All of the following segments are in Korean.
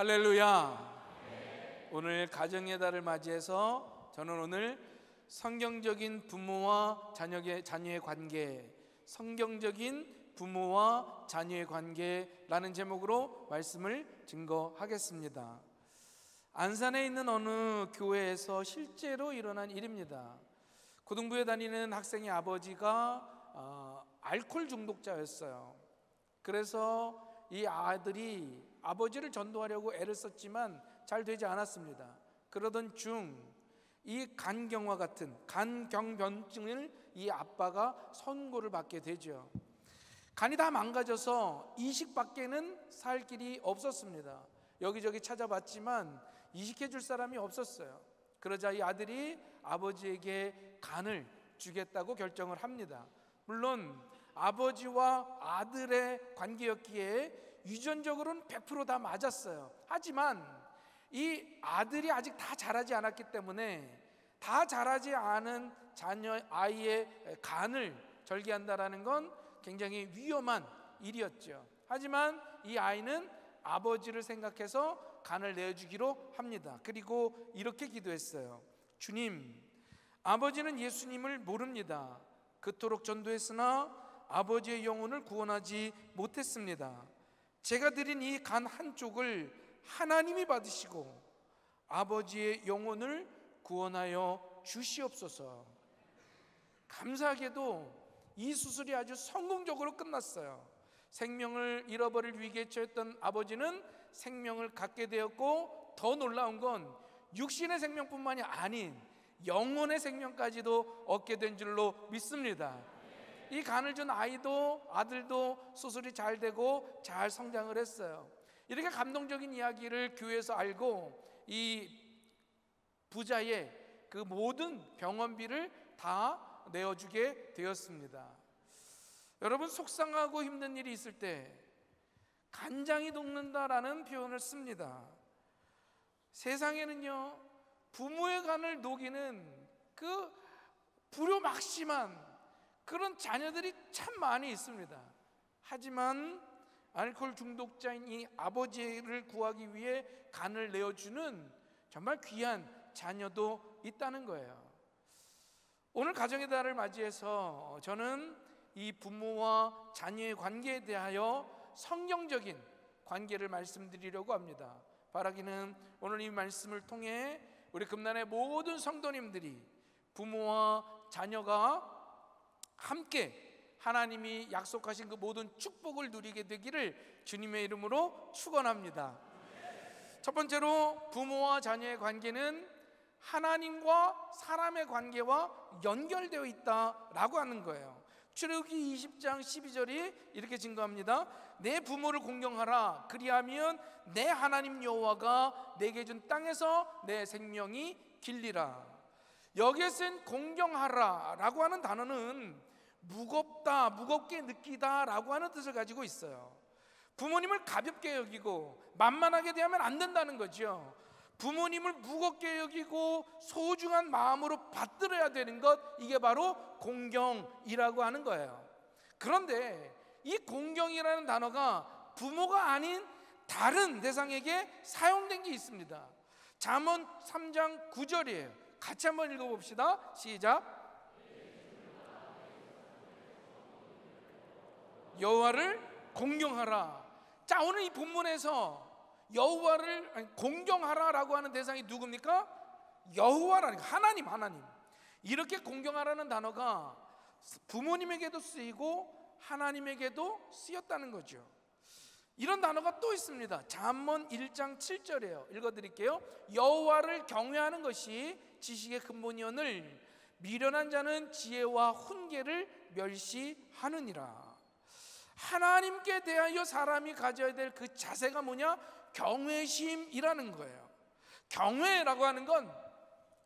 할렐루야. 오늘 가정의 달을 맞이해서 저는 오늘 성경적인 부모와 자녀의 관계, 성경적인 부모와 자녀의 관계라는 제목으로 말씀을 증거하겠습니다. 안산에 있는 어느 교회에서 실제로 일어난 일입니다. 고등부에 다니는 학생의 아버지가 알코올 중독자였어요. 그래서 이 아들이 아버지를 전도하려고 애를 썼지만 잘 되지 않았습니다. 그러던 중 이 간경화 같은 간경변증을 이 아빠가 선고를 받게 되죠. 간이 다 망가져서 이식밖에는 살 길이 없었습니다. 여기저기 찾아봤지만 이식해 줄 사람이 없었어요. 그러자 이 아들이 아버지에게 간을 주겠다고 결정을 합니다. 물론 아버지와 아들의 관계였기에 유전적으로는 100% 다 맞았어요. 하지만 이 아들이 아직 다 자라지 않았기 때문에 다 자라지 않은 아이의 간을 절개한다는 건 굉장히 위험한 일이었죠. 하지만 이 아이는 아버지를 생각해서 간을 내어주기로 합니다. 그리고 이렇게 기도했어요. 주님, 아버지는 예수님을 모릅니다. 그토록 전도했으나 아버지의 영혼을 구원하지 못했습니다. 제가 드린 이 간 한쪽을 하나님이 받으시고 아버지의 영혼을 구원하여 주시옵소서. 감사하게도 이 수술이 아주 성공적으로 끝났어요. 생명을 잃어버릴 위기에 처했던 아버지는 생명을 갖게 되었고, 더 놀라운 건 육신의 생명뿐만이 아닌 영혼의 생명까지도 얻게 된 줄로 믿습니다. 이 간을 준 아들도 수술이 잘 되고 잘 성장을 했어요. 이렇게 감동적인 이야기를 교회에서 알고 이 부자의 그 모든 병원비를 다 내어주게 되었습니다. 여러분, 속상하고 힘든 일이 있을 때 간장이 녹는다라는 표현을 씁니다. 세상에는요, 부모의 간을 녹이는 그 불효막심한 그런 자녀들이 참 많이 있습니다. 하지만 알코올 중독자인 이 아버지를 구하기 위해 간을 내어주는 정말 귀한 자녀도 있다는 거예요. 오늘 가정의 달을 맞이해서 저는 이 부모와 자녀의 관계에 대하여 성경적인 관계를 말씀드리려고 합니다. 바라기는 오늘 이 말씀을 통해 우리 금난의 모든 성도님들이 부모와 자녀가 함께 하나님이 약속하신 그 모든 축복을 누리게 되기를 주님의 이름으로 축원합니다. 첫 번째로 부모와 자녀의 관계는 하나님과 사람의 관계와 연결되어 있다라고 하는 거예요. 출애굽기 20장 12절이 이렇게 증거합니다. 내 부모를 공경하라. 그리하면 내 하나님 여호와가 내게 준 땅에서 내 생명이 길리라. 여기에 쓴 공경하라 라고 하는 단어는 무겁다, 무겁게 느끼다 라고 하는 뜻을 가지고 있어요. 부모님을 가볍게 여기고 만만하게 대하면 안 된다는 거죠. 부모님을 무겁게 여기고 소중한 마음으로 받들어야 되는 것, 이게 바로 공경이라고 하는 거예요. 그런데 이 공경이라는 단어가 부모가 아닌 다른 대상에게 사용된 게 있습니다. 잠언 3장 9절이에요. 같이 한번 읽어봅시다. 시작. 여호와를 공경하라. 자, 오늘 이 본문에서 여호와를 공경하라라고 하는 대상이 누굽니까? 여호와라니까 하나님. 이렇게 공경하라는 단어가 부모님에게도 쓰이고 하나님에게도 쓰였다는 거죠. 이런 단어가 또 있습니다. 잠언 1장 7절이에요. 읽어드릴게요. 여호와를 경외하는 것이 지식의 근본이오늘 미련한 자는 지혜와 훈계를 멸시하느니라. 하나님께 대하여 사람이 가져야 될 그 자세가 뭐냐? 경외심이라는 거예요. 경외라고 하는 건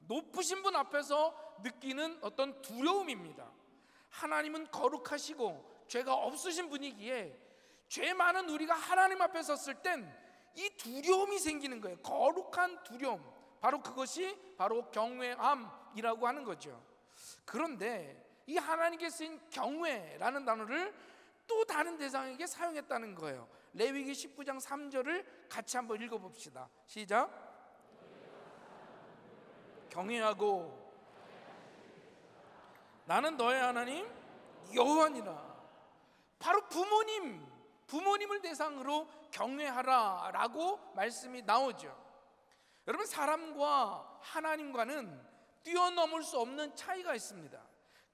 높으신 분 앞에서 느끼는 어떤 두려움입니다. 하나님은 거룩하시고 죄가 없으신 분이기에 죄 많은 우리가 하나님 앞에 섰을 땐 이 두려움이 생기는 거예요. 거룩한 두려움. 바로 그것이 바로 경외함이라고 하는 거죠. 그런데 이 하나님께 쓰인 경외라는 단어를 또 다른 대상에게 사용했다는 거예요. 레위기 19장 3절을 같이 한번 읽어봅시다. 시작. 경외하고 나는 너의 하나님 여호와니라. 바로 부모님을 대상으로 경외하라 라고 말씀이 나오죠. 여러분, 사람과 하나님과는 뛰어넘을 수 없는 차이가 있습니다.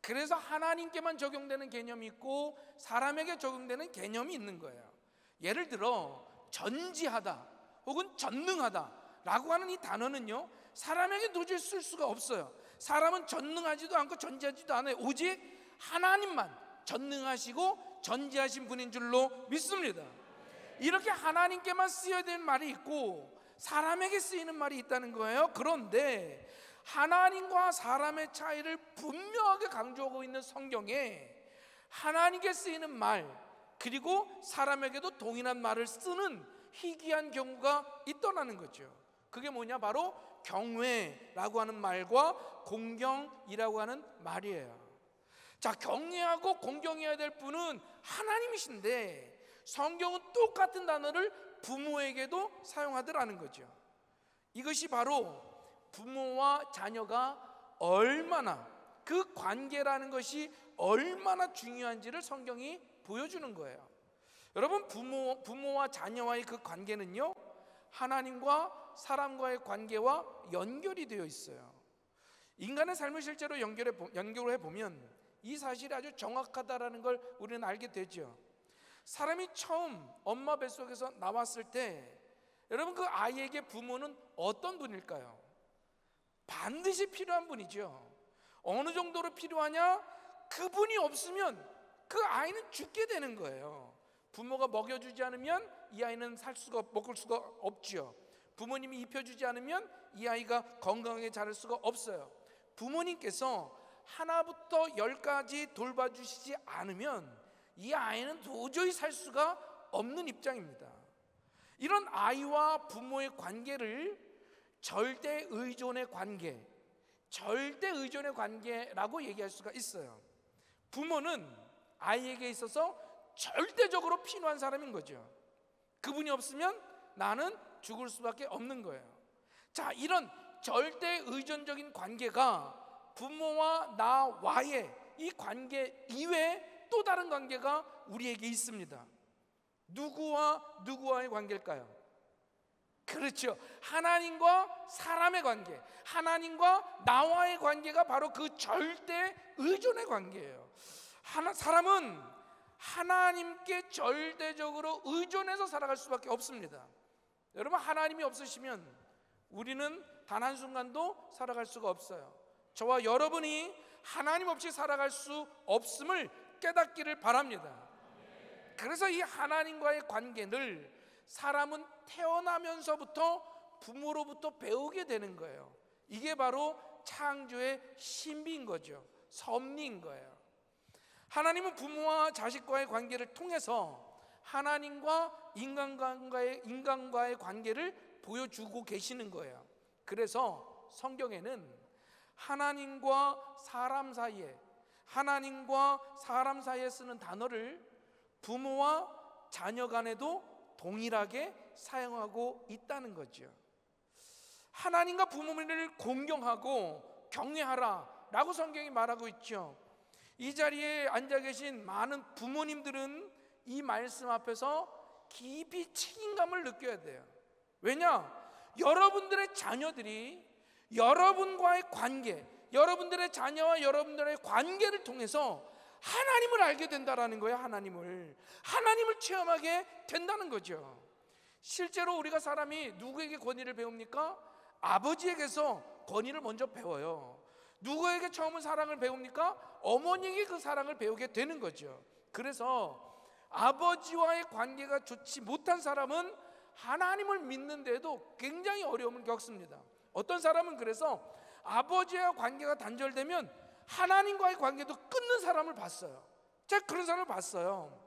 그래서 하나님께만 적용되는 개념이 있고 사람에게 적용되는 개념이 있는 거예요. 예를 들어 전지하다 혹은 전능하다 라고 하는 이 단어는요, 사람에게 도저히 쓸 수가 없어요. 사람은 전능하지도 않고 전지하지도 않아요. 오직 하나님만 전능하시고 전지하신 분인 줄로 믿습니다. 이렇게 하나님께만 쓰여야 되는 말이 있고 사람에게 쓰이는 말이 있다는 거예요. 그런데 하나님과 사람의 차이를 분명하게 강조하고 있는 성경에 하나님께 쓰이는 말 그리고 사람에게도 동일한 말을 쓰는 희귀한 경우가 있더라는 거죠. 그게 뭐냐? 바로 경외라고 하는 말과 공경이라고 하는 말이에요. 자, 경외하고 공경해야 될 분은 하나님이신데 성경은 똑같은 단어를 부모에게도 사용하더라는 거죠. 이것이 바로 부모와 자녀가 얼마나, 그 관계라는 것이 얼마나 중요한지를 성경이 보여주는 거예요. 여러분, 부모와 자녀와의 그 관계는요, 하나님과 사람과의 관계와 연결이 되어 있어요. 인간의 삶을 실제로 연결해 보면 이 사실이 아주 정확하다라는 걸 우리는 알게 되죠. 사람이 처음 엄마 뱃속에서 나왔을 때 여러분, 그 아이에게 부모는 어떤 분일까요? 반드시 필요한 분이죠. 어느 정도로 필요하냐? 그분이 없으면 그 아이는 죽게 되는 거예요. 부모가 먹여주지 않으면 이 아이는 먹을 수가 없죠. 부모님이 입혀주지 않으면 이 아이가 건강하게 자랄 수가 없어요. 부모님께서 하나부터 10까지 돌봐주시지 않으면 이 아이는 도저히 살 수가 없는 입장입니다. 이런 아이와 부모의 관계를 절대 의존의 관계라고 얘기할 수가 있어요. 부모는 아이에게 있어서 절대적으로 필요한 사람인 거죠. 그분이 없으면 나는 죽을 수밖에 없는 거예요. 자, 이런 절대 의존적인 관계가 부모와 나와의 이 관계 이외에 또 다른 관계가 우리에게 있습니다. 누구와의 관계일까요? 그렇죠. 하나님과 사람의 관계, 하나님과 나와의 관계가 바로 그 절대 의존의 관계예요. 사람은 하나님께 절대적으로 의존해서 살아갈 수밖에 없습니다. 여러분, 하나님이 없으시면 우리는 단 한순간도 살아갈 수가 없어요. 저와 여러분이 하나님 없이 살아갈 수 없음을 깨닫기를 바랍니다. 그래서 이 하나님과의 관계를 사람은 태어나면서부터 부모로부터 배우게 되는 거예요. 이게 바로 창조의 신비인 거죠. 섭리인 거예요. 하나님은 부모와 자식과의 관계를 통해서 하나님과 인간과의 관계를 보여주고 계시는 거예요. 그래서 성경에는 하나님과 사람 사이에 쓰는 단어를 부모와 자녀 간에도 동일하게 사용하고 있다는 거죠. 하나님과 부모를 공경하고 경외하라 라고 성경이 말하고 있죠. 이 자리에 앉아 계신 많은 부모님들은 이 말씀 앞에서 깊이 책임감을 느껴야 돼요. 왜냐? 여러분들의 자녀들이 여러분과의 관계, 여러분들의 자녀와 여러분들의 관계를 통해서 하나님을 알게 된다라는 거예요. 하나님을 체험하게 된다는 거죠. 실제로 우리가 사람이 누구에게 권위를 배웁니까? 아버지에게서 권위를 먼저 배워요. 누구에게 처음 사랑을 배웁니까? 어머니에게 그 사랑을 배우게 되는 거죠. 그래서 아버지와의 관계가 좋지 못한 사람은 하나님을 믿는데도 굉장히 어려움을 겪습니다. 어떤 사람은 그래서 아버지와 관계가 단절되면 하나님과의 관계도 끊는 사람을 봤어요. 제가 그런 사람을 봤어요.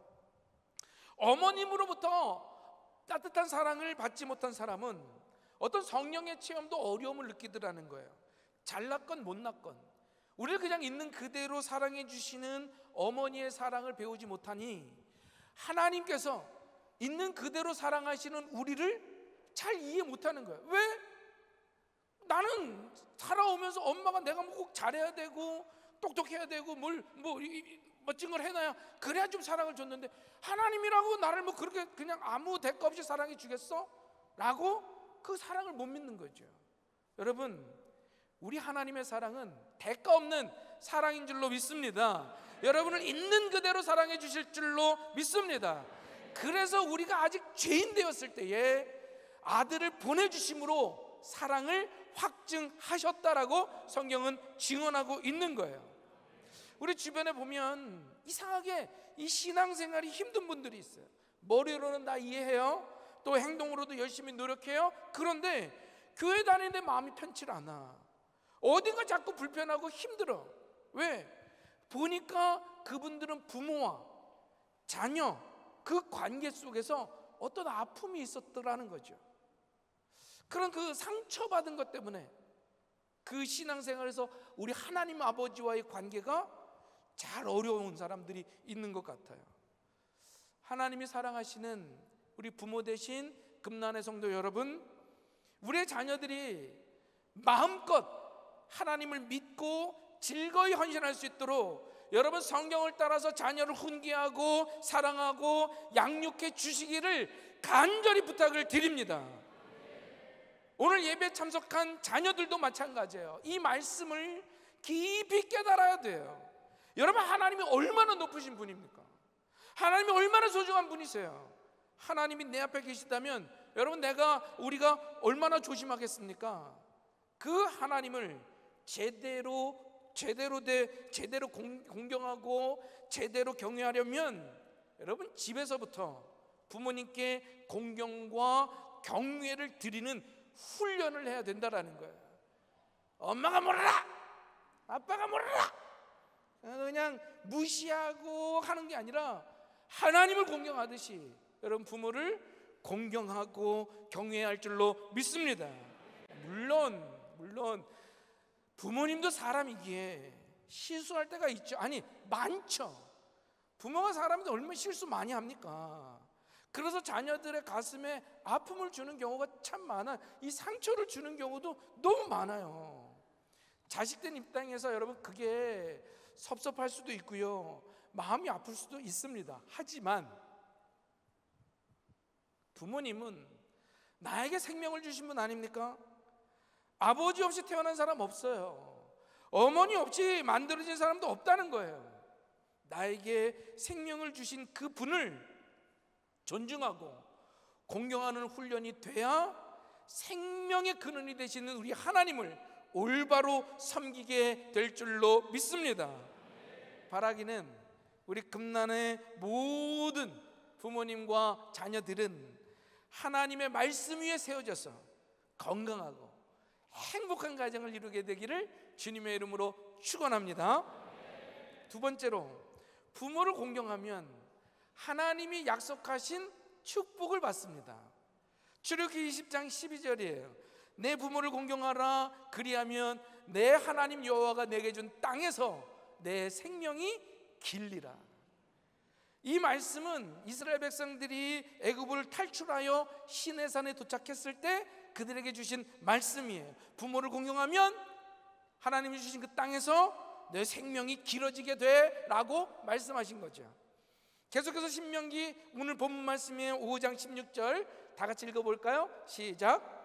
어머님으로부터 따뜻한 사랑을 받지 못한 사람은 어떤 성령의 체험도 어려움을 느끼더라는 거예요. 잘났건 못났건 우리를 그냥 있는 그대로 사랑해 주시는 어머니의 사랑을 배우지 못하니 하나님께서 있는 그대로 사랑하시는 우리를 잘 이해 못하는 거예요. 왜? 나는 살아오면서 엄마가 내가 뭐 꼭 잘해야 되고 똑똑해야 되고 멋진 걸 해놔야 그래야 좀 사랑을 줬는데 하나님이라고 나를 뭐 그렇게 그냥 아무 대가 없이 사랑해 주겠어? 라고 그 사랑을 못 믿는 거죠. 여러분, 우리 하나님의 사랑은 대가 없는 사랑인 줄로 믿습니다. 여러분을 있는 그대로 사랑해 주실 줄로 믿습니다. 그래서 우리가 아직 죄인 되었을 때에 아들을 보내주심으로 사랑을 확증하셨다라고 성경은 증언하고 있는 거예요. 우리 주변에 보면 이상하게 이 신앙생활이 힘든 분들이 있어요. 머리로는 다 이해해요. 또 행동으로도 열심히 노력해요. 그런데 교회 다니는데 마음이 편치 않아. 어딘가 자꾸 불편하고 힘들어. 왜? 보니까 그분들은 부모와 자녀 그 관계 속에서 어떤 아픔이 있었더라는 거죠. 그런 그 상처받은 것 때문에 그 신앙생활에서 우리 하나님 아버지와의 관계가 잘 어려운 사람들이 있는 것 같아요. 하나님이 사랑하시는 우리 부모 되신 금난의 성도 여러분, 우리의 자녀들이 마음껏 하나님을 믿고 즐거이 헌신할 수 있도록 여러분 성경을 따라서 자녀를 훈계하고 사랑하고 양육해 주시기를 간절히 부탁을 드립니다. 오늘 예배 참석한 자녀들도 마찬가지예요. 이 말씀을 깊이 깨달아야 돼요. 여러분, 하나님이 얼마나 높으신 분입니까? 하나님이 얼마나 소중한 분이세요? 하나님이 내 앞에 계시다면 여러분, 우리가 얼마나 조심하겠습니까? 그 하나님을 제대로 공경하고 제대로 경외하려면 여러분, 집에서부터 부모님께 공경과 경외를 드리는 훈련을 해야 된다라는 거예요. 엄마가 몰라, 아빠가 몰라, 그냥 무시하고 하는 게 아니라 하나님을 공경하듯이 여러분 부모를 공경하고 경외할 줄로 믿습니다. 물론 부모님도 사람이기에 실수할 때가 있죠. 아니, 많죠. 부모가 사람인데 얼마나 실수 많이 합니까? 그래서 자녀들의 가슴에 아픔을 주는 경우가 참 많아요. 이 상처를 주는 경우도 너무 많아요. 자식된 입장에서 여러분 그게 섭섭할 수도 있고요, 마음이 아플 수도 있습니다. 하지만 부모님은 나에게 생명을 주신 분 아닙니까? 아버지 없이 태어난 사람 없어요. 어머니 없이 만들어진 사람도 없다는 거예요. 나에게 생명을 주신 그 분을 존중하고 공경하는 훈련이 돼야 생명의 근원이 되시는 우리 하나님을 올바로 섬기게 될 줄로 믿습니다. 바라기는 우리 금난의 모든 부모님과 자녀들은 하나님의 말씀 위에 세워져서 건강하고 행복한 가정을 이루게 되기를 주님의 이름으로 축원합니다. 두 번째로, 부모를 공경하면 하나님이 약속하신 축복을 받습니다. 출애굽기 20장 12절이에요. 내 부모를 공경하라, 그리하면 내 하나님 여호와가 내게 준 땅에서 내 생명이 길리라. 이 말씀은 이스라엘 백성들이 애굽을 탈출하여 시내산에 도착했을 때 그들에게 주신 말씀이에요. 부모를 공경하면 하나님이 주신 그 땅에서 내 생명이 길어지게 돼 라고 말씀하신 거죠. 계속해서 신명기 오늘 본문 말씀이에요. 5장 16절 다 같이 읽어볼까요? 시작.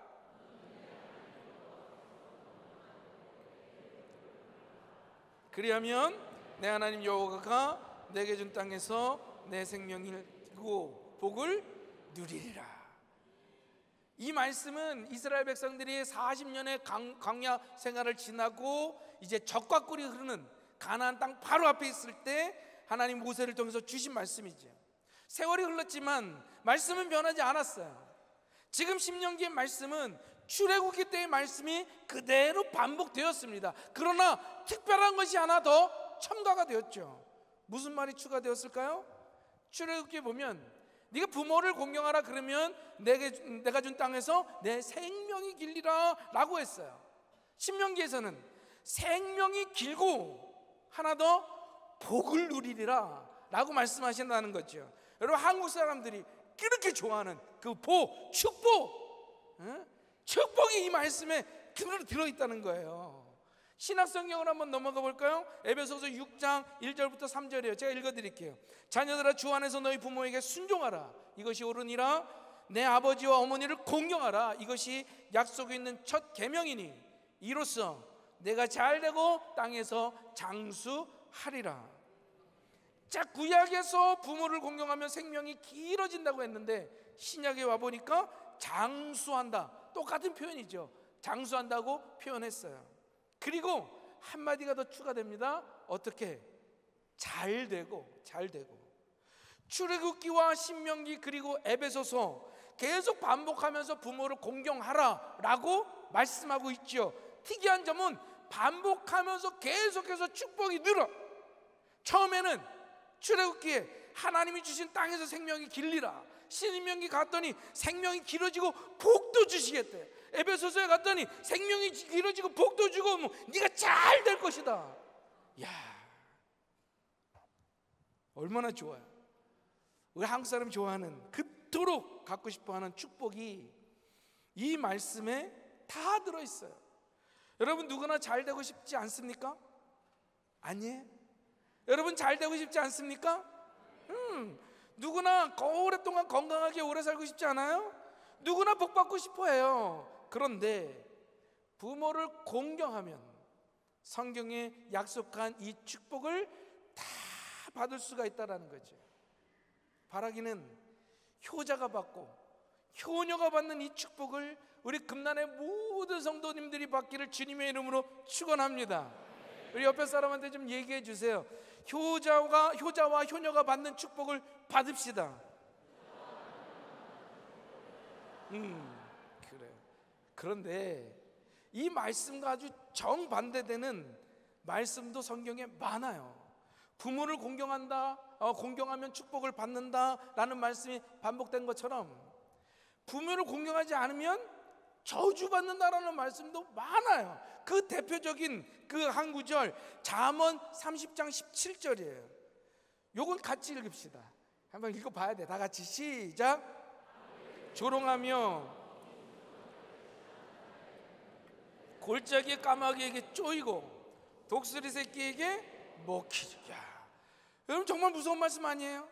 그리하면 내 하나님 여호와가 내게 준 땅에서 내 생명을 두고 복을 누리리라. 이 말씀은 이스라엘 백성들이 40년의 광야 생활을 지나고 이제 적과 꿀이 흐르는 가나안 땅 바로 앞에 있을 때 하나님 모세를 통해서 주신 말씀이죠. 세월이 흘렀지만 말씀은 변하지 않았어요. 지금 신명기의 말씀은 출애굽기 때의 말씀이 그대로 반복되었습니다. 그러나 특별한 것이 하나 더 첨가가 되었죠. 무슨 말이 추가되었을까요? 출애굽기에 보면 네가 부모를 공경하라 그러면 내가 준 땅에서 내 생명이 길리라 라고 했어요. 신명기에서는 생명이 길고 하나 더 복을 누리리라 라고 말씀하신다는 거죠. 여러분, 한국 사람들이 그렇게 좋아하는 그 축복, 축복이 이 말씀에 들어있다는 거예요. 신약성경을 한번 넘어가 볼까요? 에베소서 6장 1절부터 3절이에요. 제가 읽어드릴게요. 자녀들아, 주 안에서 너희 부모에게 순종하라. 이것이 옳으니라. 내 아버지와 어머니를 공경하라. 이것이 약속이 있는 첫 계명이니 이로써 내가 잘되고 땅에서 장수하리라. 자, 구약에서 부모를 공경하면 생명이 길어진다고 했는데 신약에 와보니까 장수한다, 똑같은 표현이죠. 장수한다고 표현했어요. 그리고 한마디가 더 추가됩니다. 어떻게? 잘되고. 출애굽기와 신명기 그리고 에베소서 계속 반복하면서 부모를 공경하라 라고 말씀하고 있죠. 특이한 점은 반복하면서 계속해서 축복이 늘어. 처음에는 출애굽기에 하나님이 주신 땅에서 생명이 길리라. 신명기 갔더니 생명이 길어지고 복도 주시겠대. 에베소서에 갔더니 생명이 길어지고 복도 주고 네가 잘 될 것이다. 야, 얼마나 좋아요. 우리 한국 사람이 좋아하는, 그토록 갖고 싶어하는 축복이 이 말씀에 다 들어있어요. 여러분, 누구나 잘 되고 싶지 않습니까? 아니에요? 여러분, 잘 되고 싶지 않습니까? 누구나 오랫동안 건강하게 오래 살고 싶지 않아요? 누구나 복 받고 싶어 해요. 그런데 부모를 공경하면 성경에 약속한 이 축복을 다 받을 수가 있다는 거죠. 바라기는 효자가 받고 효녀가 받는 이 축복을 우리 금난의 모든 성도님들이 받기를 주님의 이름으로 축원합니다. 우리 옆에 사람한테 좀 얘기해 주세요. 효자와 효녀가 받는 축복을 받읍시다. 그래요. 그런데 이 말씀과 아주 정반대되는 말씀도 성경에 많아요. 부모를 공경하면 축복을 받는다라는 말씀이 반복된 것처럼 부모를 공경하지 않으면 저주받는다라는 말씀도 많아요. 그 대표적인 그 한 구절, 잠언 30장 17절이에요. 요건 같이 읽읍시다. 한번 읽어봐야 돼. 다 같이 시작. 조롱하며 골짜기의 까마귀에게 쪼이고 독수리 새끼에게 먹히죠. 여러분, 정말 무서운 말씀 아니에요?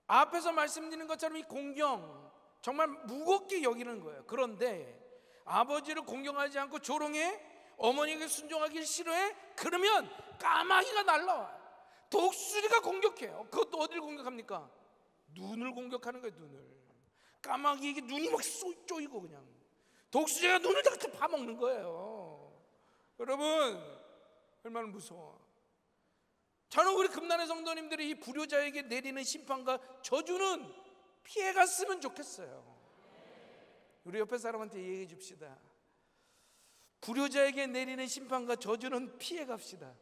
앞에서 말씀드린 것처럼 이 공경 정말 무겁게 여기는 거예요. 그런데 아버지를 공경하지 않고 조롱해, 어머니에게 순종하기 싫어해, 그러면 까마귀가 날라와요. 독수리가 공격해요. 그것도 어디를 공격합니까? 눈을 공격하는 거예요. 눈을. 까마귀에게 눈이 막 쪼이고 그냥 독수리가 눈을 다 파먹는 거예요. 여러분, 얼마나 무서워. 저는 우리 금난의 성도님들이 이 불효자에게 내리는 심판과 저주는 피해갔으면 좋겠어요. 우리 옆에 사람한테 얘기해 줍시다. 불효자에게 내리는 심판과 저주는 피해갑시다.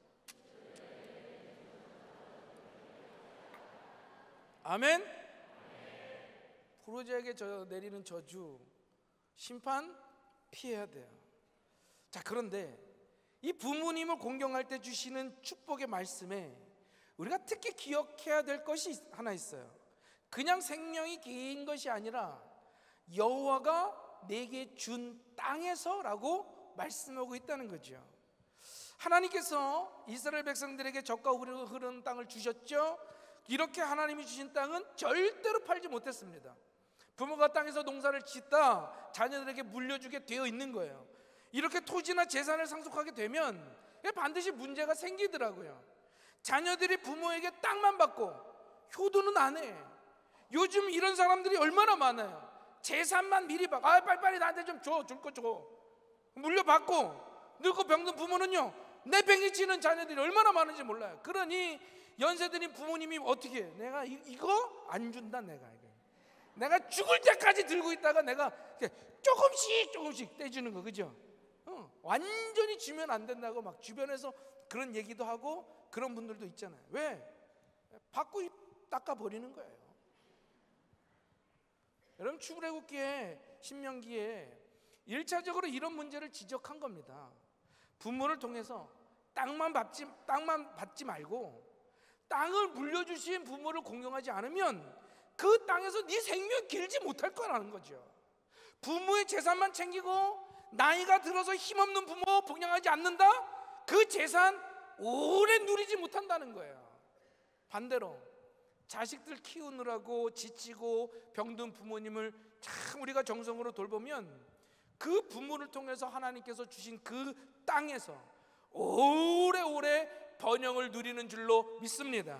아멘? 불효자에게 내리는 저주, 심판 피해야 돼요. 자, 그런데 이 부모님을 공경할 때 주시는 축복의 말씀에 우리가 특히 기억해야 될 것이 하나 있어요. 그냥 생명이 긴 것이 아니라 여호와가 내게 준 땅에서라고 말씀하고 있다는 거죠. 하나님께서 이스라엘 백성들에게 젖과 꿀이 흐르는 땅을 주셨죠. 이렇게 하나님이 주신 땅은 절대로 팔지 못했습니다. 부모가 땅에서 농사를 짓다 자녀들에게 물려주게 되어 있는 거예요. 이렇게 토지나 재산을 상속하게 되면 반드시 문제가 생기더라고요. 자녀들이 부모에게 땅만 받고 효도는 안 해. 요즘 이런 사람들이 얼마나 많아요. 재산만 미리 받고, 빨리빨리 나한테 좀 줘, 줄 거 줘. 물려받고 늙고 병든 부모는요, 내팽개치는 자녀들이 얼마나 많은지 몰라요. 그러니 연세드린 부모님이 어떻게 해? 내가 이거 안 준다. 내가 죽을 때까지 들고 있다가 내가 조금씩 떼주는 거, 그죠? 완전히 주면 안 된다고 막 주변에서 그런 얘기도 하고 그런 분들도 있잖아요. 왜? 받고 닦아버리는 거예요. 여러분, 출애굽기에 신명기에 1차적으로 이런 문제를 지적한 겁니다. 부모를 통해서 땅만 받지 말고 땅을 물려주신 부모를 공경하지 않으면 그 땅에서 네 생명이 길지 못할 거라는 거죠. 부모의 재산만 챙기고 나이가 들어서 힘없는 부모 봉양하지 않는다? 그 재산 오래 누리지 못한다는 거예요. 반대로 자식들 키우느라고 지치고 병든 부모님을 참 우리가 정성으로 돌보면 그 부모를 통해서 하나님께서 주신 그 땅에서 오래오래 번영을 누리는 줄로 믿습니다.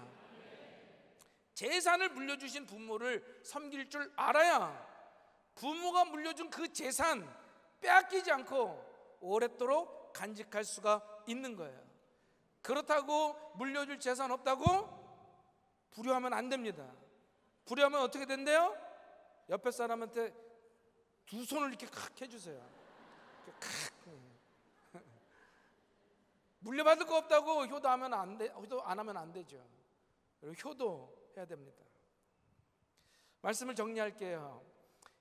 재산을 물려주신 부모를 섬길 줄 알아야 부모가 물려준 그 재산 빼앗기지 않고 오랫도록 간직할 수가 있는 거예요. 그렇다고 물려줄 재산 없다고 불효하면 안 됩니다. 불효하면 어떻게 된대요? 옆에 사람한테 두 손을 이렇게 칵 해주세요. 칵. 물려받을 거 없다고 효도하면 안 돼, 효도 안 하면 안 되죠. 효도해야 됩니다. 말씀을 정리할게요.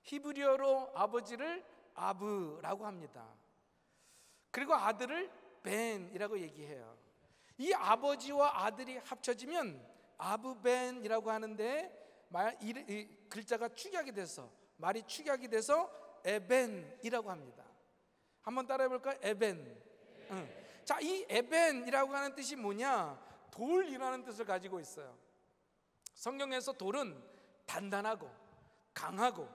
히브리어로 아버지를 아브라고 합니다. 그리고 아들을 벤이라고 얘기해요. 이 아버지와 아들이 합쳐지면 아브벤이라고 하는데 이 글자가 축약이 돼서 말이 축약이 돼서 에벤이라고 합니다. 한번 따라해 볼까요? 에벤. 자, 이 에벤이라고 하는 뜻이 뭐냐? 돌이라는 뜻을 가지고 있어요. 성경에서 돌은 단단하고 강하고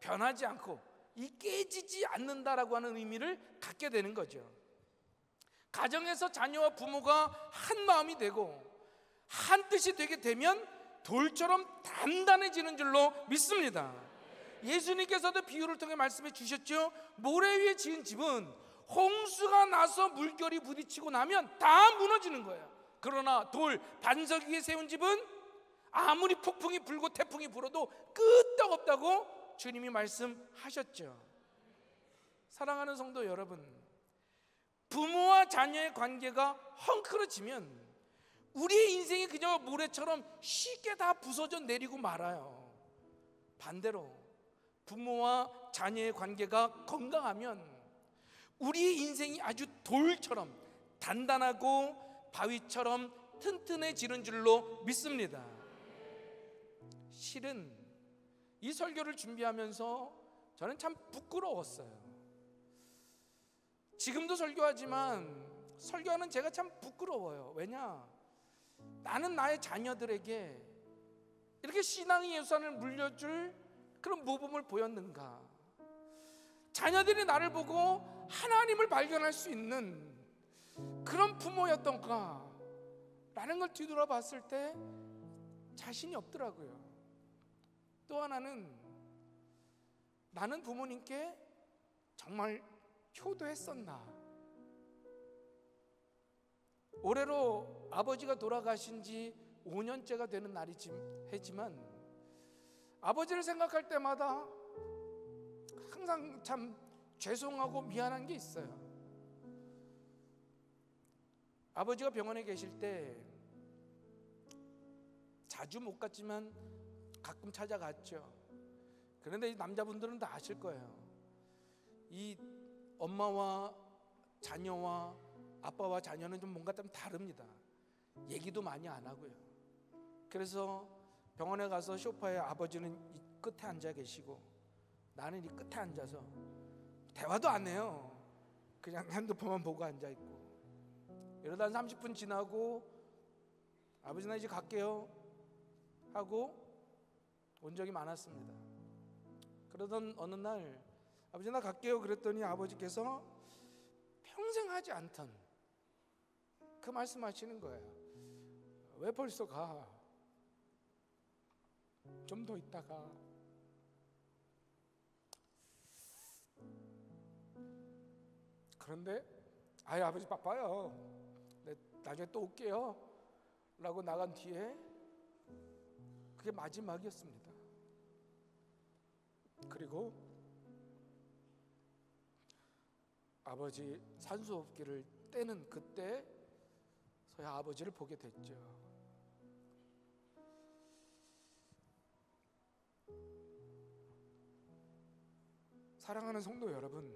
변하지 않고 이 깨지지 않는다라고 하는 의미를 갖게 되는 거죠. 가정에서 자녀와 부모가 한 마음이 되고 한 뜻이 되게 되면 돌처럼 단단해지는 줄로 믿습니다. 예수님께서도 비유를 통해 말씀해 주셨죠. 모래 위에 지은 집은 홍수가 나서 물결이 부딪히고 나면 다 무너지는 거예요. 그러나 돌 반석 위에 세운 집은 아무리 폭풍이 불고 태풍이 불어도 끄떡없다고 주님이 말씀하셨죠. 사랑하는 성도 여러분, 부모와 자녀의 관계가 헝클어지면 우리의 인생이 그저 모래처럼 쉽게 다 부서져 내리고 말아요. 반대로 부모와 자녀의 관계가 건강하면 우리의 인생이 아주 돌처럼 단단하고 바위처럼 튼튼해지는 줄로 믿습니다. 실은 이 설교를 준비하면서 저는 참 부끄러웠어요. 지금도 설교하지만 설교하는 제가 참 부끄러워요. 왜냐? 나는 나의 자녀들에게 이렇게 신앙의 예산을 물려줄 그런 모범을 보였는가? 자녀들이 나를 보고 하나님을 발견할 수 있는 그런 부모였던가? 라는 걸 뒤돌아봤을 때 자신이 없더라고요. 또 하나는 나는 부모님께 정말 효도했었나? 올해로 아버지가 돌아가신 지 5년째가 되는 날이지만 아버지를 생각할 때마다 항상 참 죄송하고 미안한 게 있어요. 아버지가 병원에 계실 때 자주 못 갔지만 가끔 찾아갔죠. 그런데 이 남자분들은 다 아실 거예요. 이 엄마와 자녀와 아빠와 자녀는 좀 뭔가 좀 다릅니다. 얘기도 많이 안 하고요. 그래서 병원에 가서 소파에 아버지는 이 끝에 앉아 계시고 나는 이 끝에 앉아서 대화도 안 해요. 그냥 핸드폰만 보고 앉아 있고, 이러다 30분 지나고 아버지 나 이제 갈게요 하고 온 적이 많았습니다. 그러던 어느 날 아버지 나 갈게요 그랬더니 아버지께서 평생 하지 않던 그 말씀하시는 거예요. 왜 벌써 가? 좀 더 있다가. 그런데 아버지 바빠요. 네, 나중에 또 올게요 라고 나간 뒤에 그게 마지막이었습니다. 그리고 아버지 산소호흡기를 떼는 그때 저희 아버지를 보게 됐죠. 사랑하는 성도 여러분,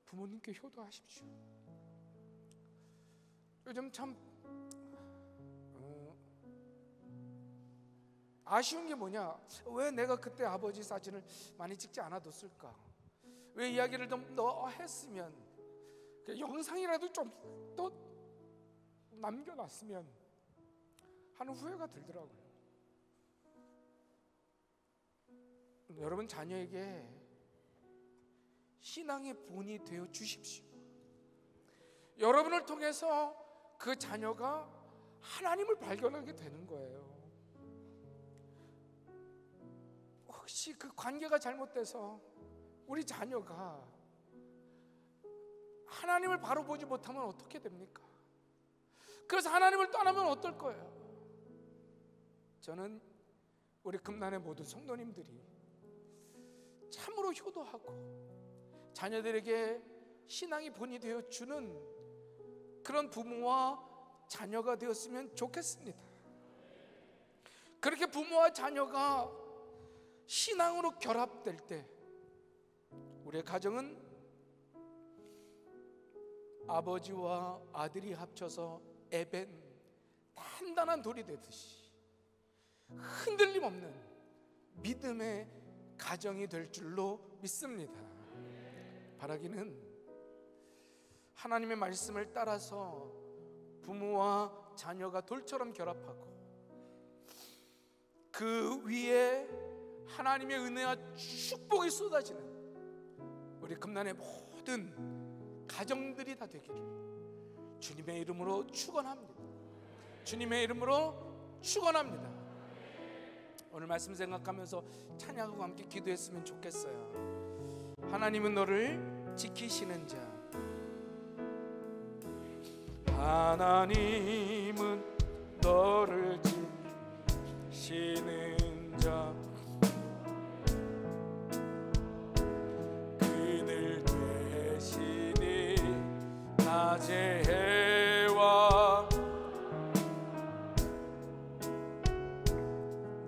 부모님께 효도하십시오. 요즘 참 아쉬운 게 뭐냐? 왜 내가 그때 아버지 사진을 많이 찍지 않아뒀을까? 왜 이야기를 좀 더 했으면, 영상이라도 좀 또 남겨놨으면 하는 후회가 들더라고요. 여러분, 자녀에게 신앙의 본이 되어 주십시오. 여러분을 통해서 그 자녀가 하나님을 발견하게 되는 거예요. 혹시 그 관계가 잘못돼서 우리 자녀가 하나님을 바로 보지 못하면 어떻게 됩니까? 그래서 하나님을 떠나면 어떨 거예요? 저는 우리 금난의 모든 성도님들이 참으로 효도하고 자녀들에게 신앙이 본이 되어 주는 그런 부모와 자녀가 되었으면 좋겠습니다. 그렇게 부모와 자녀가 신앙으로 결합될 때 우리의 가정은 아버지와 아들이 합쳐서 에벤 단단한 돌이 되듯이 흔들림 없는 믿음의 가정이 될 줄로 믿습니다. 바라기는 하나님의 말씀을 따라서 부모와 자녀가 돌처럼 결합하고 그 위에 하나님의 은혜와 축복이 쏟아지는 우리 금난의 모든 가정들이 다 되기를 주님의 이름으로 축원합니다. 주님의 이름으로 축원합니다. 오늘 말씀 생각하면서 찬양하고 함께 기도했으면 좋겠어요. 하나님은 너를 지키시는 자, 하나님은 너를 지키시는 자, 그늘 되시니 낮의 해와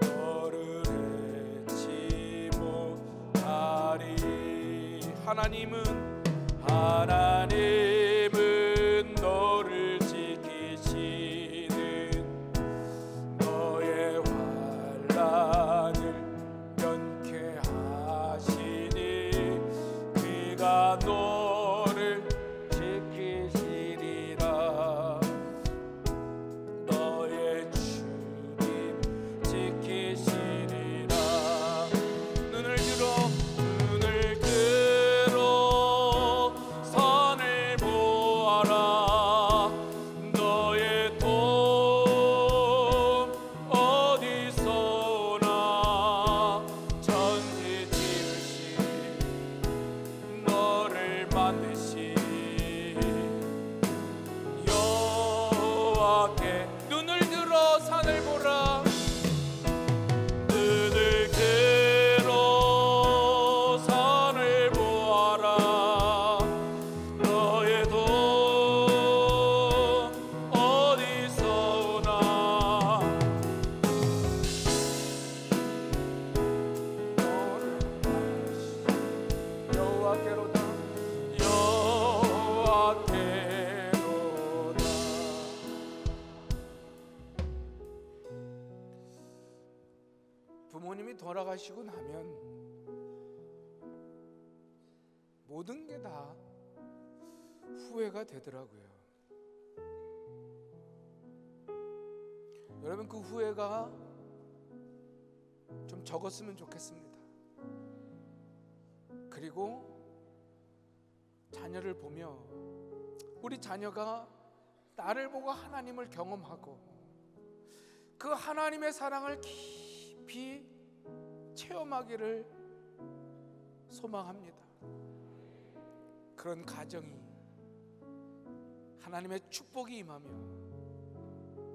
너를 잊지 못하리. 하나님은 너를 지키시는 너의 환난을 면케하시니 그가 너를 지키시리라. 너의 주님 지키시리라. 눈을 들어 선을 보아라. 너의 도움 어디서 오나. 천지 지으신 너를 만드신 여호와께 눈을 들어 산을 보라. 눈을 들어 산을 보아라. 너의 돈 어디서 오나. 너를 만드신 여호와께로다. 여호와께로다. 부모님이 돌아가시고 나면 모든 게 다 후회가 되더라고요. 여러분, 그 후회가 좀 적었으면 좋겠습니다. 그리고 자녀를 보며 우리 자녀가 나를 보고 하나님을 경험하고 그 하나님의 사랑을 깊이 체험하기를 소망합니다. 그런 가정이 하나님의 축복이 임하며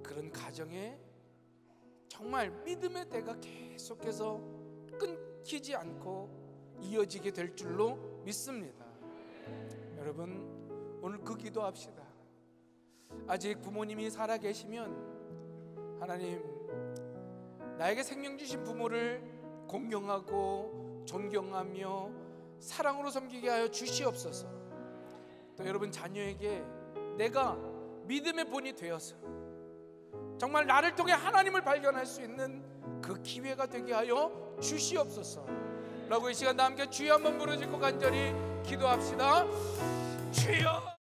그런 가정에 정말 믿음의 대가 계속해서 끊기지 않고 이어지게 될 줄로 믿습니다. 여러분, 오늘 그 기도합시다. 아직 부모님이 살아계시면 하나님, 나에게 생명 주신 부모를 공경하고 존경하며 사랑으로 섬기게 하여 주시옵소서. 또 여러분 자녀에게 내가 믿음의 본이 되어서 정말 나를 통해 하나님을 발견할 수 있는 그 기회가 되게 하여 주시옵소서 라고 이 시간 다 함께 주여 한번 부르짖고 간절히 기도합시다. 주여.